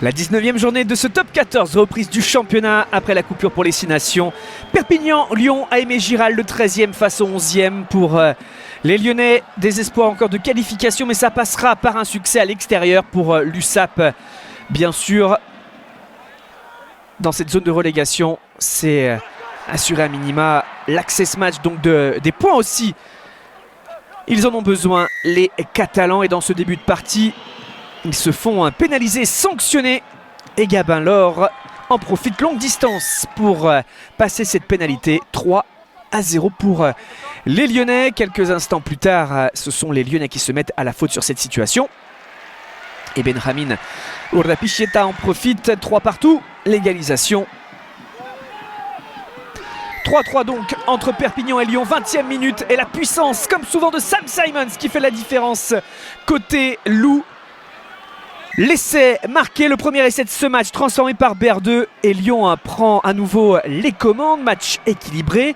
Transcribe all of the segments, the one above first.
La 19e journée de ce top 14, reprise du championnat après la coupure pour les 6 nations. Perpignan, Lyon, Aimé Giral, le 13e face au 11e pour les Lyonnais. Des espoirs encore de qualification, mais ça passera par un succès à l'extérieur pour l'USAP. Bien sûr, dans cette zone de relégation, c'est assuré à minima l'access match, donc des points aussi. Ils en ont besoin, les Catalans, et dans ce début de partie, ils se font pénaliser, sanctionner, et Gabin Lor en profite longue distance pour passer cette pénalité. 3-0 pour les Lyonnais. Quelques instants plus tard, ce sont les Lyonnais qui se mettent à la faute sur cette situation. Et Benjamin Urdapiceta en profite, 3 partout, l'égalisation. 3-3 donc entre Perpignan et Lyon, 20e minute, et la puissance, comme souvent, de Sam Simons qui fait la différence côté loup. L'essai marqué, le premier essai de ce match transformé par Berdeux, et Lyon prend à nouveau les commandes. Match équilibré,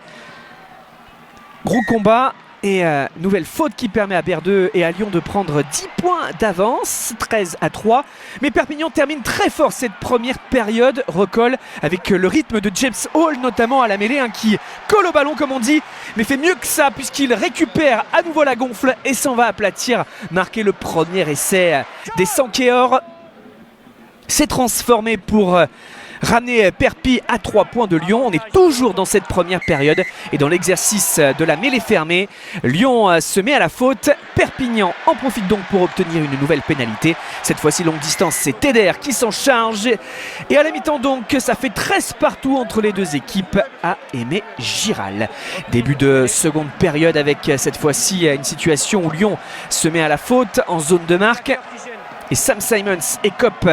gros combat et nouvelle faute qui permet à Berdeux et à Lyon de prendre 10 points d'avance, 13-3. Mais Perpignan termine très fort cette première période, recolle avec le rythme de James Hall notamment à la mêlée, qui colle au ballon comme on dit, mais fait mieux que ça puisqu'il récupère à nouveau la gonfle et s'en va aplatir, marquer le premier essai des Sankeor. C'est transformé pour ramener Perpi à 3 points de Lyon. On est toujours dans cette première période et dans l'exercice de la mêlée fermée. Lyon se met à la faute. Perpignan en profite donc pour obtenir une nouvelle pénalité. Cette fois-ci longue distance, c'est Teder qui s'en charge. Et à la mi-temps donc, ça fait 13 partout entre les deux équipes à Aimé Giral. Début de seconde période avec cette fois-ci une situation où Lyon se met à la faute en zone de marque. Et Sam Simons écope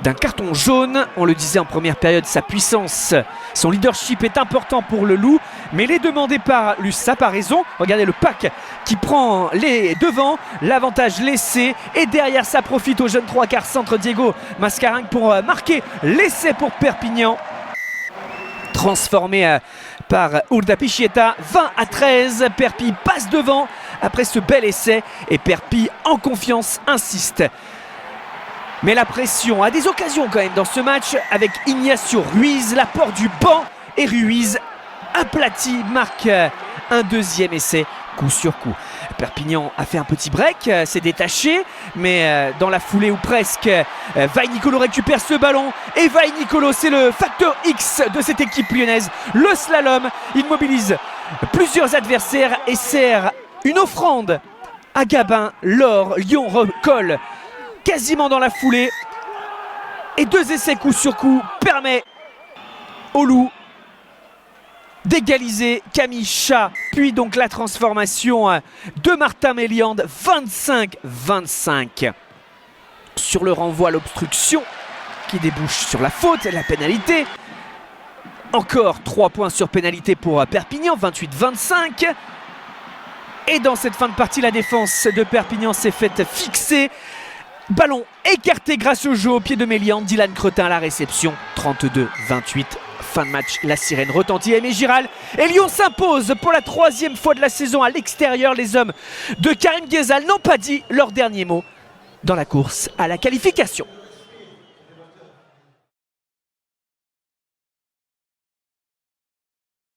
d'un carton jaune. On le disait en première période, sa puissance, son leadership est important pour le loup, mais il est demandé par l'USAP, a raison. Regardez le pack qui prend les devants, l'avantage laissé, et derrière ça profite au jeune 3 quarts centre Diego Mascarenhas pour marquer l'essai pour Perpignan. Transformé par Urdapiceta, 20-13, Perpi passe devant après ce bel essai et Perpi en confiance insiste. Mais la pression a des occasions quand même dans ce match avec Ignacio Ruiz, l'apport du banc, et Ruiz aplati, marque un deuxième essai coup sur coup. Perpignan a fait un petit break, s'est détaché, mais dans la foulée ou presque, Vai-Nicolo récupère ce ballon, et Vai-Nicolo, c'est le facteur X de cette équipe lyonnaise. Le slalom, il mobilise plusieurs adversaires et sert une offrande à Gabin Lor. Lyon recolle quasiment dans la foulée, et 2 essais coup sur coup permet au loup d'égaliser. Camille Chat, puis donc la transformation de Martin Méliande, 25-25 sur le renvoi à l'obstruction qui débouche sur la faute et la pénalité. Encore 3 points sur pénalité pour Perpignan, 28-25. Et dans cette fin de partie, la défense de Perpignan s'est faite fixer. Ballon écarté grâce au jeu au pied de Méliande. Dylan Cretin à la réception, 32-28. Fin de match, la sirène retentit à Aimé Giral. Et Lyon s'impose pour la 3e fois de la saison à l'extérieur. Les hommes de Karim Ghezal n'ont pas dit leur dernier mot dans la course à la qualification.